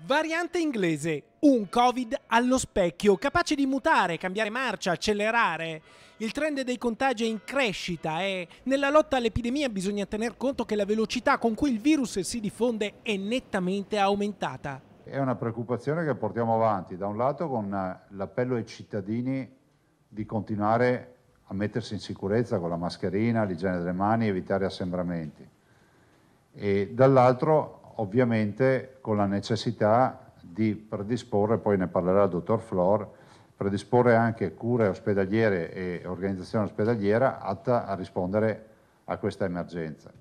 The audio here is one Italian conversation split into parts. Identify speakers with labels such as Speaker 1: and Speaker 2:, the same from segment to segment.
Speaker 1: Variante inglese, un Covid allo specchio, capace di mutare, cambiare marcia, accelerare. Il trend dei contagi è in crescita e nella lotta all'epidemia bisogna tener conto che la velocità con cui il virus si diffonde è nettamente aumentata.
Speaker 2: È una preoccupazione che portiamo avanti, da un lato con l'appello ai cittadini di continuare a mettersi in sicurezza con la mascherina, l'igiene delle mani, evitare assembramenti, e dall'altro ovviamente con la necessità di predisporre, poi ne parlerà il dottor Flor, predisporre anche cure ospedaliere e organizzazione ospedaliera atta a rispondere a questa emergenza.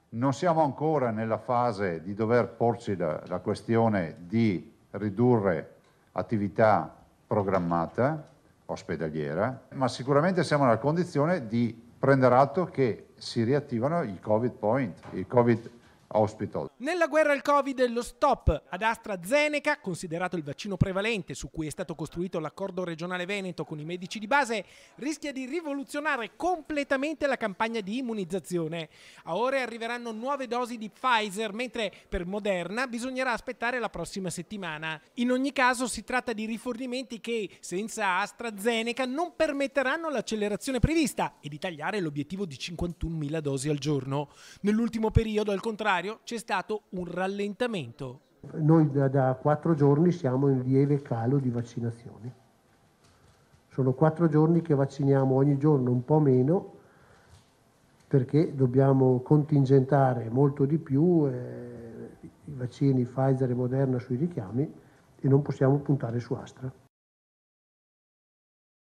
Speaker 2: Non siamo ancora nella fase di dover porci la questione di ridurre attività programmata ospedaliera, ma sicuramente siamo nella condizione di prendere atto che si riattivano i Covid point, i Covid hospital.
Speaker 1: Nella guerra al Covid lo stop ad AstraZeneca, considerato il vaccino prevalente su cui è stato costruito l'accordo regionale Veneto con i medici di base, rischia di rivoluzionare completamente la campagna di immunizzazione. A ore arriveranno nuove dosi di Pfizer, mentre per Moderna bisognerà aspettare la prossima settimana. In ogni caso si tratta di rifornimenti che, senza AstraZeneca, non permetteranno l'accelerazione prevista e di tagliare l'obiettivo di 51.000 dosi al giorno. Nell'ultimo periodo, al contrario, c'è stato un rallentamento.
Speaker 3: Noi da 4 giorni siamo in lieve calo di vaccinazioni. Sono 4 giorni che vacciniamo ogni giorno un po' meno perché dobbiamo contingentare molto di più i vaccini Pfizer e Moderna sui richiami e non possiamo puntare su Astra.